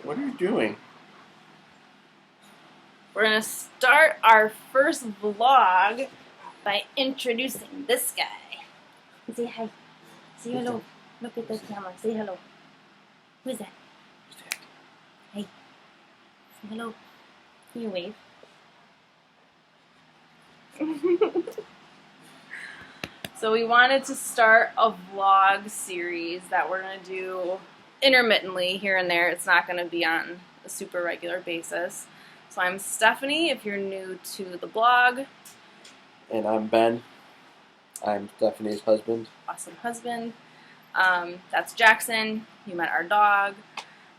What are you doing? We're going to start our first vlog by introducing this guy. Say hi. Say hello. Look at the camera. Say hello. Who is that? Hey. Say hello. Can you wave? So we wanted to start a vlog series that we're going to do intermittently here and there. It's not going to be on a super regular basis. So I'm Stephanie, if you're new to the blog. And I'm Ben. I'm Stephanie's husband. Awesome husband. That's Jackson. You met our dog.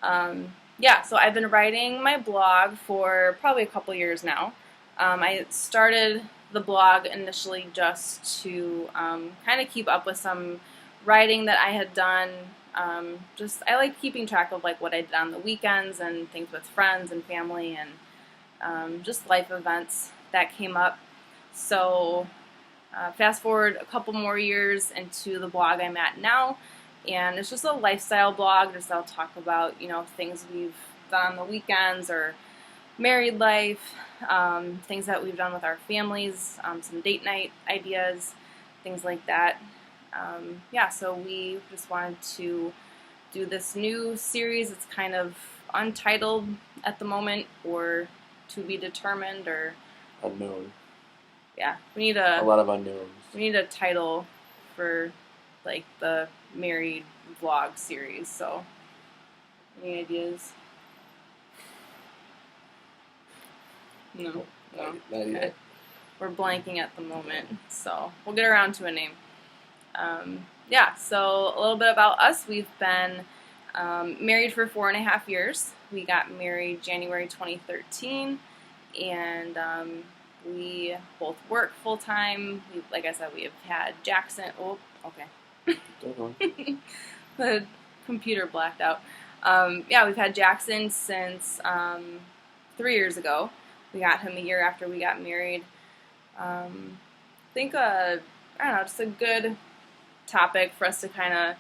So I've been writing my blog for probably a couple years now. I started the blog initially just to kind of keep up with some writing that I had done. I like keeping track of like what I did on the weekends and things with friends and family and just life events that came up. So fast forward a couple more years into the blog I'm at now, and it's just a lifestyle blog. Just I'll talk about things we've done on the weekends or married life, things that we've done with our families, some date night ideas, things like that. So we just wanted to do this new series. It's kind of untitled at the moment, or to be determined, or Unknown. Yeah, we need a lot of unknowns. We need a title for like the married vlog series. So, any ideas? No. Not yet. We're blanking at the moment, so we'll get around to a name. So a little bit about us. We've been married for 4.5 years. We got married January 2013, and we both work full time. Like I said, we have had Jackson. Oh, okay. The computer blacked out. We've had Jackson since 3 years ago. We got him a year after we got married. I think just a good topic for us to kind of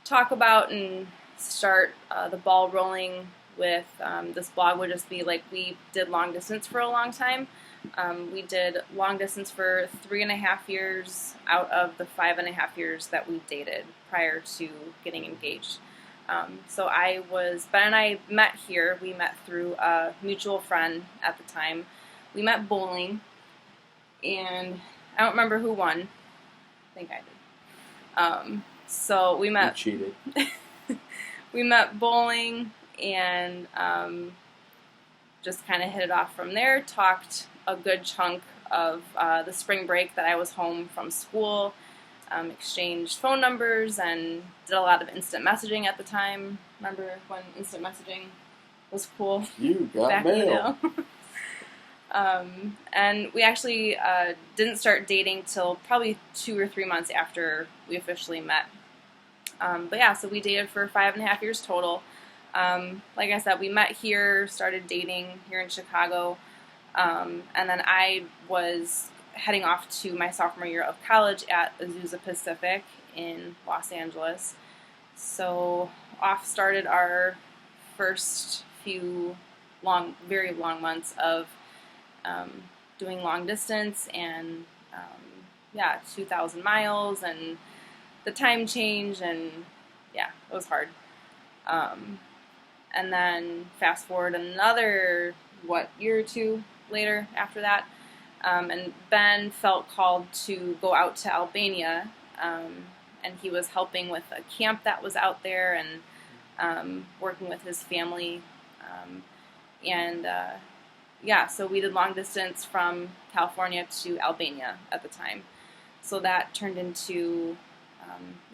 talk about and start the ball rolling with. This blog would just be like, we did long distance for a long time. We did long distance for 3.5 years out of the 5.5 years that we dated prior to getting engaged. Ben and I met here. We met through a mutual friend at the time. We met bowling, and I don't remember who won. I think I did. So we met. You cheated. We met bowling, and just kind of hit it off from there. Talked a good chunk of the spring break that I was home from school. Exchanged phone numbers and did a lot of instant messaging at the time. Remember when instant messaging was cool? You got mail. And we actually didn't start dating till probably 2 or 3 months after we officially met. So we dated for 5.5 years total. Like I said, we met here, started dating here in Chicago, and then I was heading off to my sophomore year of college at Azusa Pacific in Los Angeles. So off started our first few very long months of doing long distance and 2,000 miles and the time change, and it was hard. And then fast forward another year or two later after that. And Ben felt called to go out to Albania, and he was helping with a camp that was out there and working with his family. So we did long distance from California to Albania at the time. So that turned into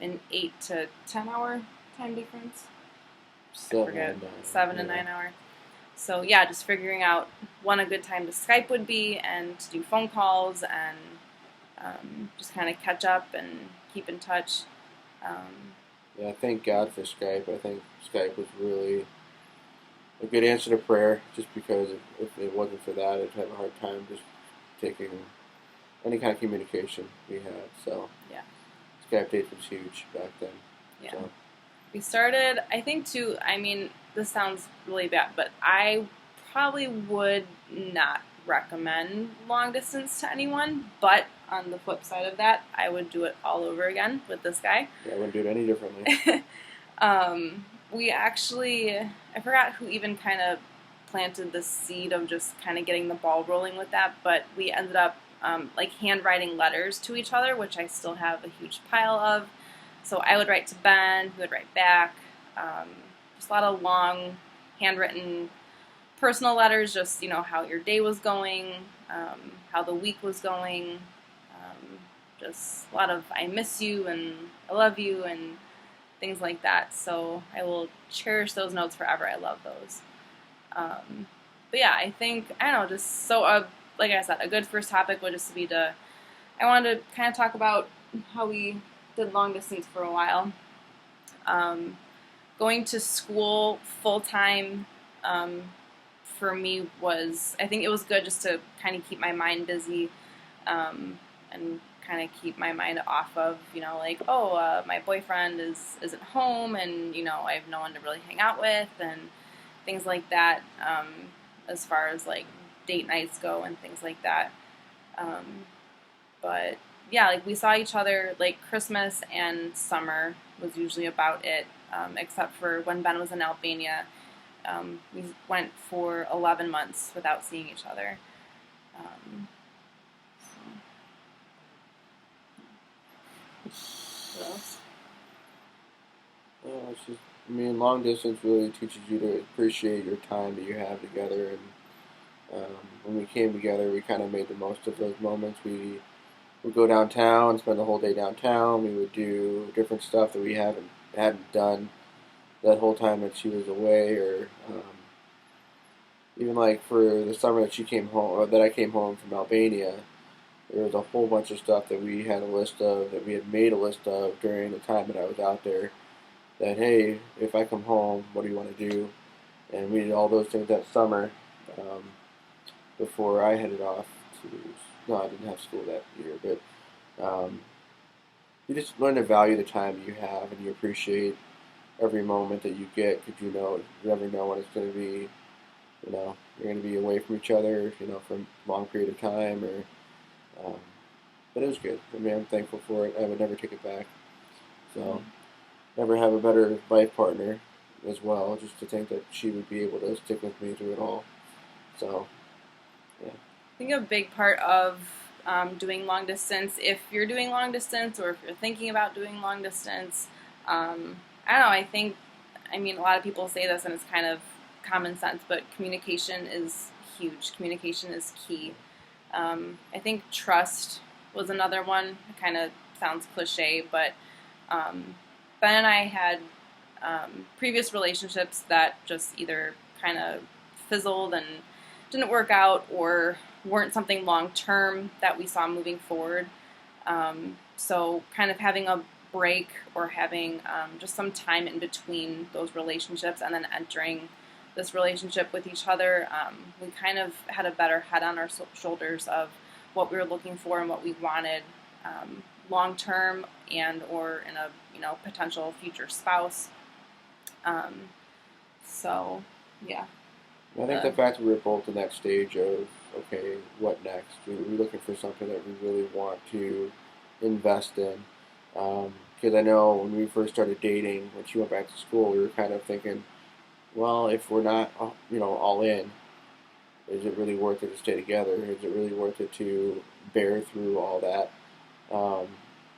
an 8 to 10 hour time difference. 7 to 9 hour. So just figuring out when a good time to Skype would be and to do phone calls and just kind of catch up and keep in touch. Thank God for Skype. I think Skype was really a good answer to prayer, just because if it wasn't for that, I'd have a hard time just taking any kind of communication we had. So Skype dates was huge back then. Yeah. So. We started, I think, too. I mean, this sounds really bad, but I probably would not recommend long distance to anyone. But on the flip side of that, I would do it all over again with this guy. Yeah, I wouldn't do it any differently. We actually, I forgot who even kind of planted the seed of just kind of getting the ball rolling with that, but we ended up like handwriting letters to each other, which I still have a huge pile of. So I would write to Ben, he would write back. Um, just a lot of long, handwritten personal letters, just, how your day was going, how the week was going. Just a lot of I miss you and I love you and things like that. So I will cherish those notes forever. I love those. But yeah, I think, I don't know, just so, like I said, a good first topic would just be I wanted to kind of talk about how we did long distance for a while. Going to school full time for me I think it was good just to kind of keep my mind busy and kind of keep my mind off of, like, my boyfriend isn't home and, I have no one to really hang out with and things like that, as far as like date nights go and things like that. But yeah, like we saw each other like Christmas and summer was usually about it, except for when Ben was in Albania. We went for 11 months without seeing each other. What else? It's just, I mean, long distance really teaches you to appreciate your time that you have together. And when we came together, we kind of made the most of those moments. We would go downtown, spend the whole day downtown. We would do different stuff that we hadn't done that whole time that she was away, or even like for the summer that she came home, or that I came home from Albania. There was a whole bunch of stuff that we had a list of, that we had made a list of during the time that I was out there. That, hey, if I come home, what do you want to do? And we did all those things that summer um, before I headed off to. No, I didn't have school that year, but you just learn to value the time that you have, and you appreciate every moment that you get, because you never know when it's going to be. You're going to be away from each other, for a long period of time, or. But it was good. I mean, I'm thankful for it. I would never take it back. So, never have a better life partner as well. Just to think that she would be able to stick with me through it all. So, yeah. I think a big part of doing long distance, if you're doing long distance or if you're thinking about doing long distance, I don't know, I mean, a lot of people say this and it's kind of common sense, but communication is huge. Communication is key. I think trust was another one. It kind of sounds cliche, but Ben and I had previous relationships that just either kind of fizzled and didn't work out or weren't something long term that we saw moving forward. So kind of having a break or having just some time in between those relationships and then entering this relationship with each other, we kind of had a better head on our shoulders of what we were looking for and what we wanted long term and or in a potential future spouse. So yeah. I think the fact that we were both in that stage of, okay, what next? We're looking for something that we really want to invest in. Because I know when we first started dating, when she went back to school, we were kind of thinking, well, if we're not, all in, is it really worth it to stay together? Is it really worth it to bear through all that?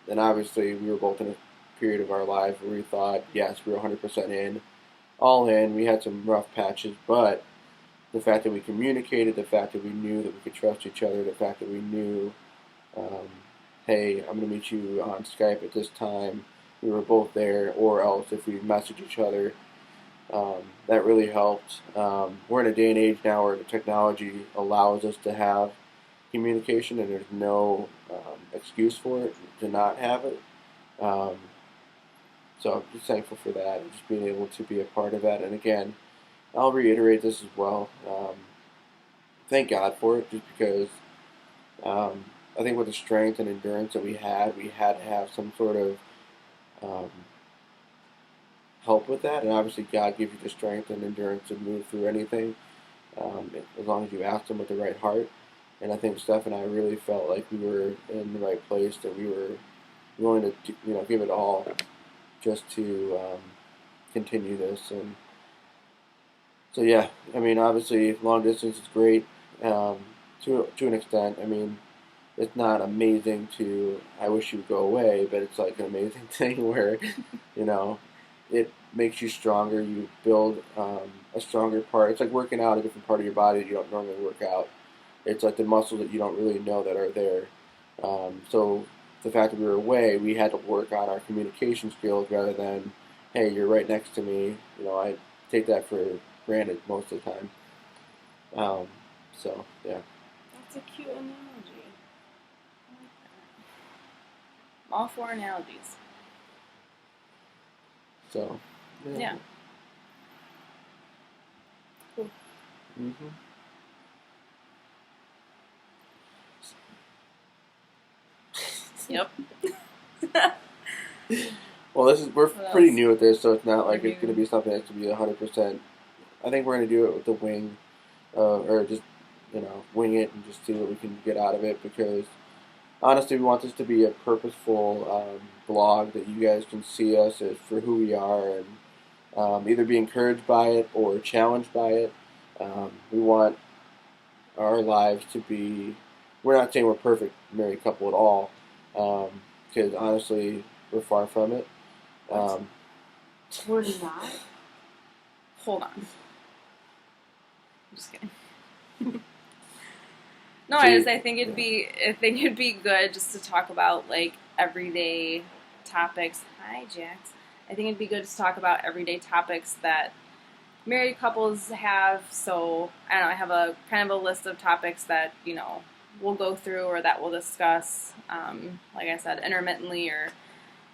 And obviously, we were both in a period of our lives where we thought, yes, we were 100% in, all in. We had some rough patches, but the fact that we communicated, the fact that we knew that we could trust each other, the fact that we knew, hey, I'm going to meet you on Skype at this time, we were both there, or else if we message each other, that really helped. We're in a day and age now where the technology allows us to have communication, and there's no excuse for it to not have it. So I'm just thankful for that, and just being able to be a part of that. And again, I'll reiterate this as well. Thank God for it, just because I think with the strength and endurance that we had to have some sort of help with that. And obviously, God gives you the strength and endurance to move through anything, as long as you ask Him with the right heart. And I think Steph and I really felt like we were in the right place, that we were willing to give it all just to continue this. And so yeah, I mean, obviously, long distance is great, to an extent. I mean, it's not amazing to I wish you would go away, but it's like an amazing thing where, you know, it makes you stronger. You build a stronger part. It's like working out a different part of your body that you don't normally work out. It's like the muscles that you don't really know that are there. So the fact that we were away, we had to work on our communication skills rather than, hey, you're right next to me. I take that for granted most of the time. Um, so yeah. That's a cute analogy. I like that. All four analogies. So Yeah. Cool. Mm-hmm. Yep. Well, we're What pretty else? new at this, so it's not like We're it's going to new. be something that's going to be 100%. I think we're going to do it with the wing, or just wing it and just see what we can get out of it. Because honestly, we want this to be a purposeful blog that you guys can see us as for who we are, and either be encouraged by it or challenged by it. We want our lives to be. We're not saying we're a perfect married couple at all, because honestly, we're far from it. Um, We're not. Hold on. I'm just kidding. No, So I think it'd be good just to talk about like everyday topics. Hi, Jax. I think it'd be good to talk about everyday topics that married couples have. So I don't know. I have a kind of a list of topics that we'll go through or that we'll discuss. Like I said, intermittently or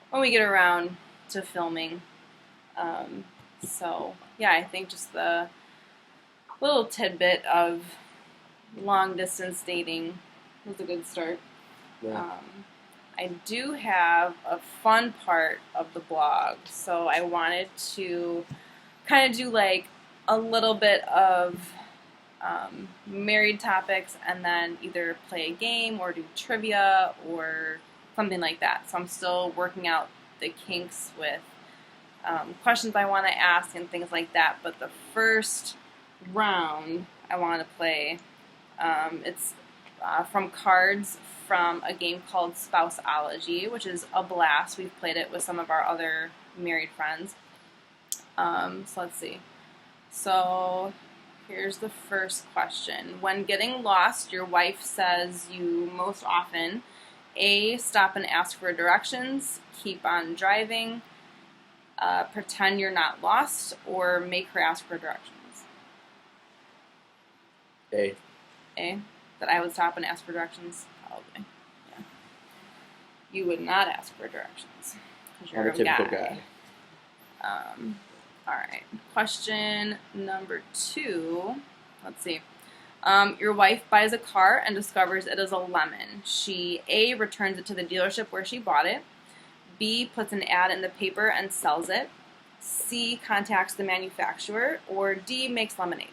when we get around to filming. So yeah, I think just the little tidbit of long distance dating was a good start. yeah. I do have a fun part of the blog, so I wanted to kind of do like a little bit of married topics and then either play a game or do trivia or something like that. So I'm still working out the kinks with questions I want to ask and things like that. But the first round I want to play, it's from cards from a game called Spouseology, which is a blast. We've played it with some of our other married friends. So let's see. So here's the first question. When getting lost, your wife says you most often A, stop and ask for directions, keep on driving, pretend you're not lost, or make her ask for directions. A. A, that I would stop and ask for directions? Probably. Yeah. You would not ask for directions because I'm you're a a typical guy. guy. All right. Question number 2. Let's see. Your wife buys a car and discovers it is a lemon. She A, returns it to the dealership where she bought it. B, puts an ad in the paper and sells it. C, contacts the manufacturer. Or D, makes lemonade.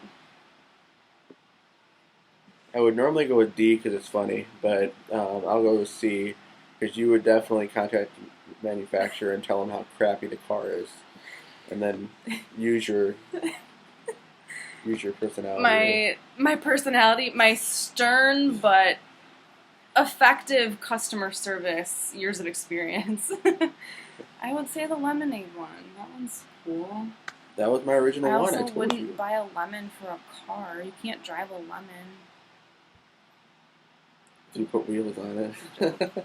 I would normally go with D because it's funny, but I'll go with C because you would definitely contact the manufacturer and tell them how crappy the car is, and then use your personality. My personality, my stern but effective customer service, years of experience. I would say the lemonade one. That one's cool. That was my original I one. also I told wouldn't you. buy a lemon for a car. You can't drive a lemon. So you put wheels on it.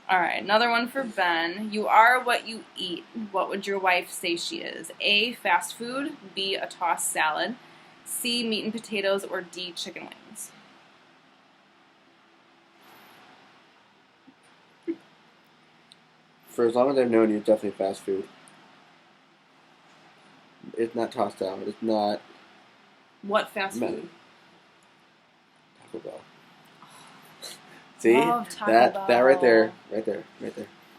All right, another one for Ben. You are what you eat. What would your wife say she is? A, fast food. B, a tossed salad. C, meat and potatoes. Or D, chicken wings. For as long as I've known you, it's definitely fast food. It's not tossed salad. It's not What fast food? Taco Bell. See Love Taco that Bell. right there.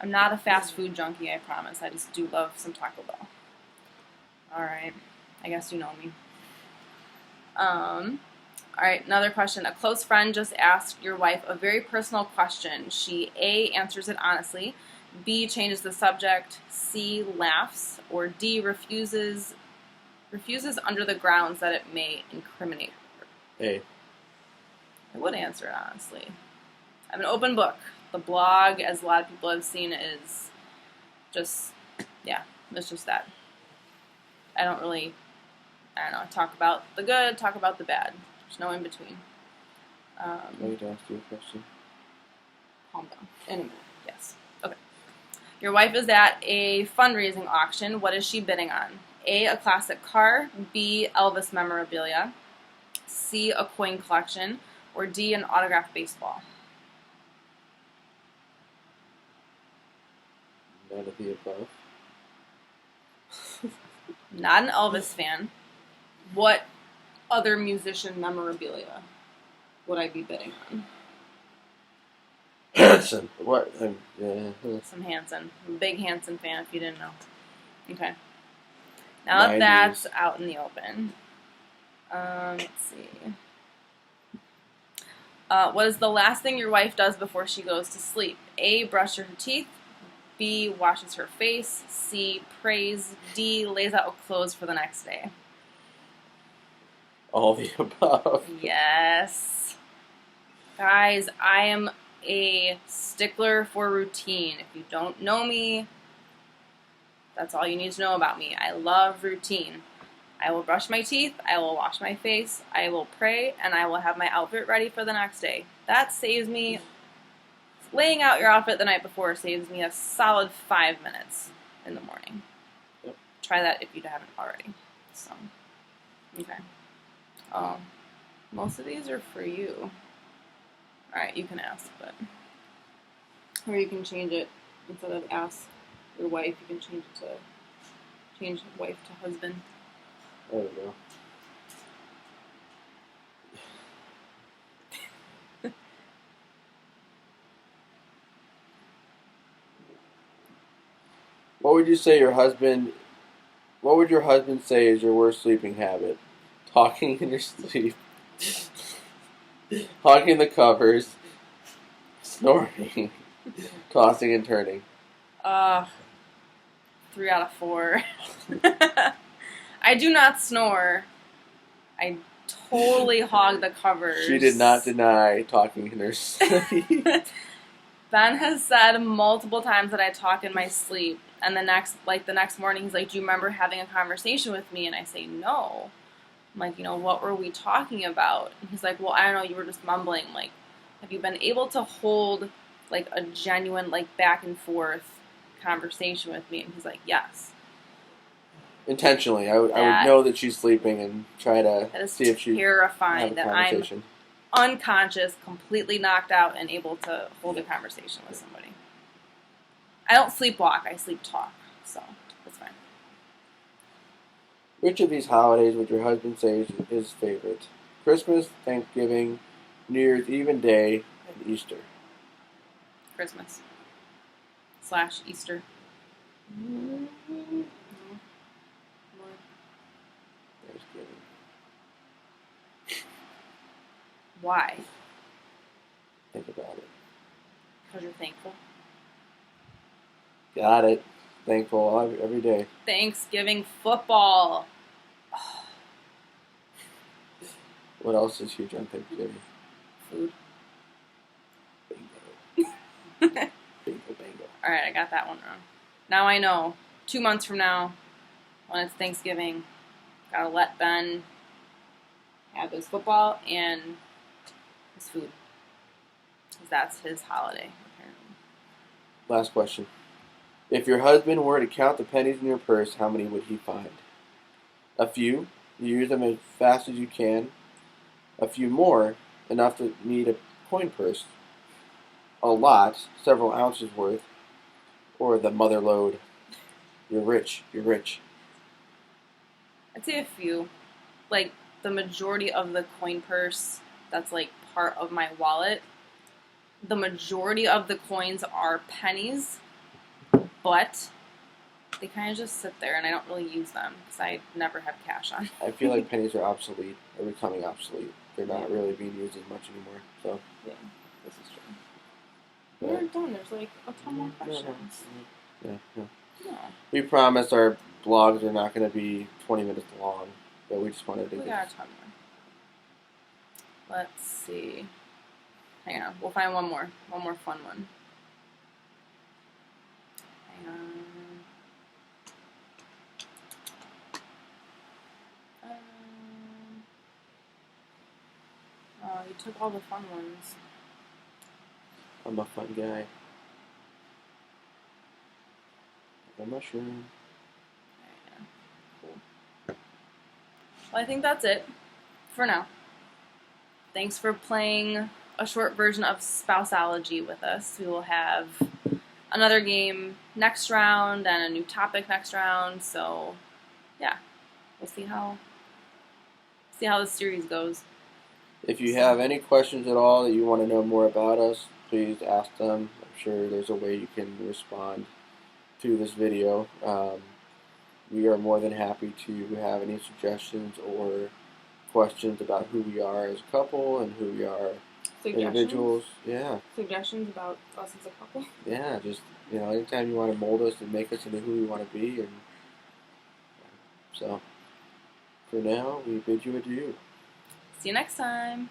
I'm not a fast food junkie, I promise. I just do love some Taco Bell. Alright. I guess you know me. Alright, another question. A close friend just asked your wife a very personal question. She A, answers it honestly, B, changes the subject, C, laughs, or D, refuses under the grounds that it may incriminate her. A. I would answer it honestly. I'm an open book. The blog, as a lot of people have seen, is just, yeah, it's just that. I don't know, talk about the good, talk about the bad. There's no in between. I need to ask you a question. Calm down. Anyway, yes. Okay. Your wife is at a fundraising auction. What is she bidding on? A, a classic car. B, Elvis memorabilia. C, a coin collection. Or D, an autographed baseball. None of the above. Not an Elvis fan. What other musician memorabilia would I be bidding on? Hanson. What? Yeah. Some Hanson. I'm a big Hanson fan, if you didn't know. Okay. Now that 90s. that's out in the open. Let's see. What is the last thing your wife does before she goes to sleep? A, brush her teeth. B, washes her face. C, prays. D, lays out clothes for the next day. All the above. Yes. Guys, I am a stickler for routine. If you don't know me, that's all you need to know about me. I love routine. I will brush my teeth, I will wash my face, I will pray, and I will have my outfit ready for the next day. That saves me, laying out your outfit the night before saves me a solid 5 minutes in the morning. Yep. Try that if you haven't already. So, okay. Most of these are for you. Alright, you can ask, but... Or you can change it. Instead of ask your wife, you can change it to... Change wife to husband. There we go. What would you say your husband? What would your husband say is your worst sleeping habit? Talking in your sleep, hogging the covers, snoring, tossing and turning. 3 out of 4. I do not snore. I totally hog the covers. She did not deny talking in her sleep. Ben has said multiple times that I talk in my sleep, and the next morning he's like, "Do you remember having a conversation with me?" And I say, "No." I'm like, what were we talking about? And he's like, "Well, I don't know, you were just mumbling." I'm like, have you been able to hold like a genuine back and forth conversation with me? And he's like, "Yes." Intentionally, I would know that she's sleeping and try to That is see if she terrifying have a that I'm conversation. unconscious, completely knocked out, and able to hold a conversation with somebody. I don't sleepwalk, I sleep talk, so that's fine. Which of these holidays would your husband say is his favorite? Christmas, Thanksgiving, New Year's Eve and Day, and Easter. Christmas / Easter. No. Thanksgiving. Why? Think about it. Because you're thankful. Got it. Thankful every day. Thanksgiving football. What else is huge on Thanksgiving? Food. Bingo. Bingo, bingo. Alright, I got that one wrong. Now I know. 2 months from now, when it's Thanksgiving, gotta let Ben have his football and his food. Because that's his holiday, apparently. Last question. If your husband were to count the pennies in your purse, how many would he find? A few. You use them as fast as you can. A few more, enough to need a coin purse. A lot, several ounces worth. Or the mother lode. You're rich. You're rich. I'd say a few. Like, the majority of the coin purse that's, part of my wallet, the majority of the coins are pennies. but they kind of just sit there, and I don't really use them because I never have cash on. I feel like pennies are obsolete, or becoming obsolete. They're not really being used as much anymore. So Yeah, this is true. We aren't done. There's like a ton more questions. Yeah. Yeah. We promised our blogs are not going to be 20 minutes long, but we just wanted to We get got a ton more. Let's see. Hang on. We'll find one more. One more fun one. Hang on. Oh, you took all the fun ones. I'm a fun guy. A mushroom. Yeah. Cool. Well, I think that's it for now. Thanks for playing a short version of Spouseology with us. We will have another game next round and a new topic next round. So, yeah, we'll see how the series goes. If you have any questions at all that you want to know more about us, please ask them. I'm sure there's a way you can respond to this video. We are more than happy to have any suggestions or questions about who we are as a couple and who we are individuals. Yeah. Suggestions about us as a couple. Yeah, just anytime you want to mold us and make us into who we want to be, and so for now we bid you adieu. See you next time.